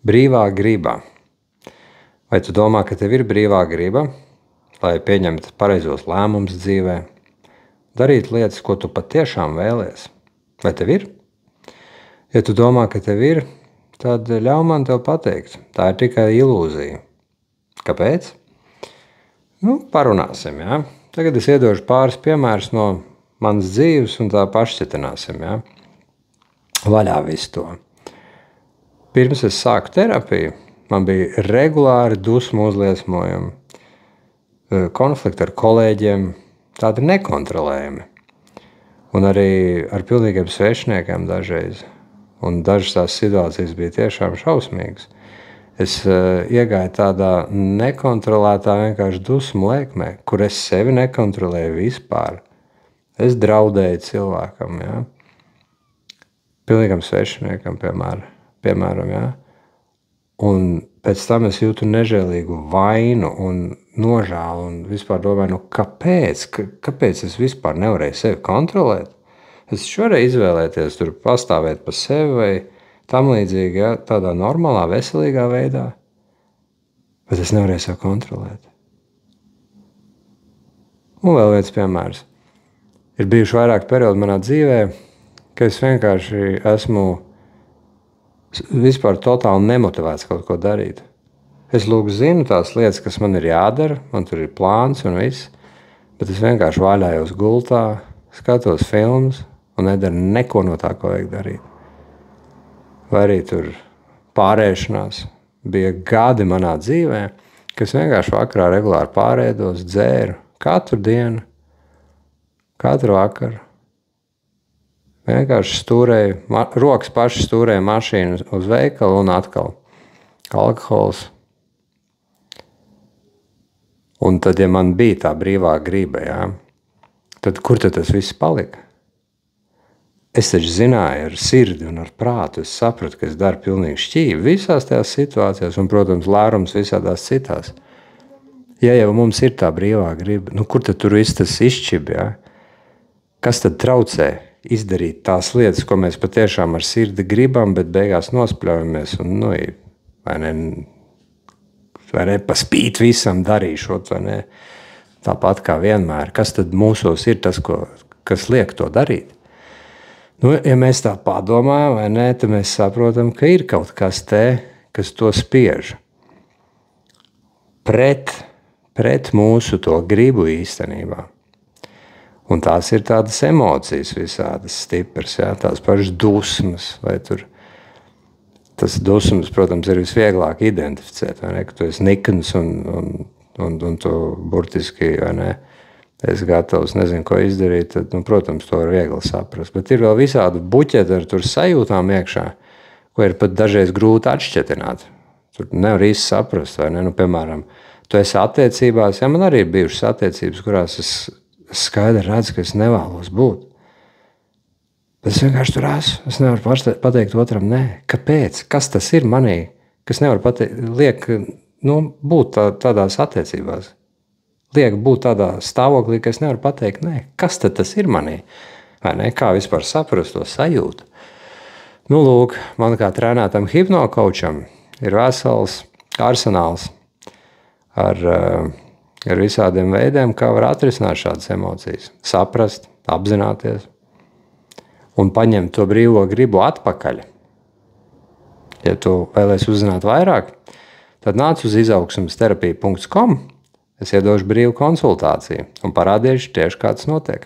Brīvā griba. Vai tu domā, ka tev ir brīvā griba, lai pieņemtu pareizos lēmumus dzīvē, darīt lietas, ko tu patiešām vēlies? Vai tev ir? Ja tu domā, ka tev ir, tad ļauj man tev pateikt, tā ir tikai ilūzija. Kāpēc? Parunāsim, ja? Tagad es iedošu pāris piemērus no manas dzīves un tā pašcitināsim, ja? Vaļā visu to. Pirms es sāku terapiju, man bija regulāri dusmu uzliesmojumi, konflikti ar kolēģiem, tādi nekontrolējami. Un arī ar pilnīgiem svešniekiem dažreiz. Un dažas tās situācijas bija tiešām šausmīgas. Es iegāju tādā nekontrolētā vienkārši dusmu lēkmē, kur es sevi nekontrolēju vispār. Es draudēju cilvēkam, ja? Pilnīgam svešiniekam, piemēram, ja? Un pēc tam es jūtu nežēlīgu vainu un nožēlu un vispār domāju, kāpēc es vispār nevarēju sevi kontrolēt? Es varēju izvēlēties tur pastāvēt pa sevi vai tam līdzīgi, ja, tādā normālā, veselīgā veidā, bet es nevarēju sevi kontrolēt. Un vēl viens piemērs. Ir bijuši vairāk periodi manā dzīvē, ka es vienkārši esmu vispār totāli nemotivēts kaut ko darīt. Es zinu tās lietas, kas man ir jādara, man tur ir plāns un viss, bet es vienkārši vaļājos gultā, skatos filmas un nedaru neko no tā, ko vajag darīt. Vai arī tur pārēšanās. Bija gadi manā dzīvē, kas vienkārši vakarā regulāri pārēdos, dzēru katru dienu, katru vakaru. Vienkārši stūrēju, rokas paši stūrēja mašīnu uz veikalu un atkal alkohols. Un tad, ja man bija tā brīvā griba, ja, tad kur tad tas viss palika? Es taču zināju ar sirdi un ar prātu, es sapratu, ka es daru pilnīgi šķīvi visās tajās situācijās un, protams, lērums visādās citās. Ja jau mums ir tā brīvā griba, kur tad tur viss tas izšķib, ja? Kas tad traucē izdarīt tās lietas, ko mēs patiešām ar sirdi gribam, bet beigās nospļaujamies un, vai ne pa spīt visam darīšot, vai ne? Tāpat kā vienmēr. Kas tad mūsos ir tas, kas liek to darīt? Ja mēs tā padomājam, vai ne, tad mēs saprotam, ka ir kaut kas te, kas to spiež. Pret mūsu to gribu īstenībā. Un tās ir tādas emocijas visādas stipras, ja, tās pašas dusmas, vai tur. Tas dusmas, protams, ir visvieglāk identificēt, vai ne, ka tu esi nikns un tu burtiski, vai ne, esi gatavs, nezinu, ko izdarīt, tad, protams, to var viegli saprast. Bet ir vēl visādi buķeti ar tur sajūtām iekšā, ko ir pat dažreiz grūti atšķetināt. Tur nevar īsti saprast, vai ne, piemēram, tu esi attiecībās, ja man arī ir bijušas attiecības, kurās es skaidri redzu, ka es nevēlos būt. Bet es vienkārši tur esmu. Es nevaru pateikt otram, nē. Kāpēc? Kas tas ir manī? Kas nevar liek būt tādās attiecībās? Liek būt tādā stāvoklī, ka es nevaru pateikt, nē. Kas tad tas ir manī? Vai ne? Kā vispār saprast to sajūtu? Lūk, man kā trenētam hipnokaučam ir vesels arsenāls ar visādiem veidiem, kā var atrisināt šādas emocijas. Saprast, apzināties un paņemt to brīvo gribu atpakaļ. Ja tu vēlies uzzināt vairāk, tad nāc uz izaugsmesterapija.com, es iedošu brīvu konsultāciju un parādīšu tieši, kā tas notiek.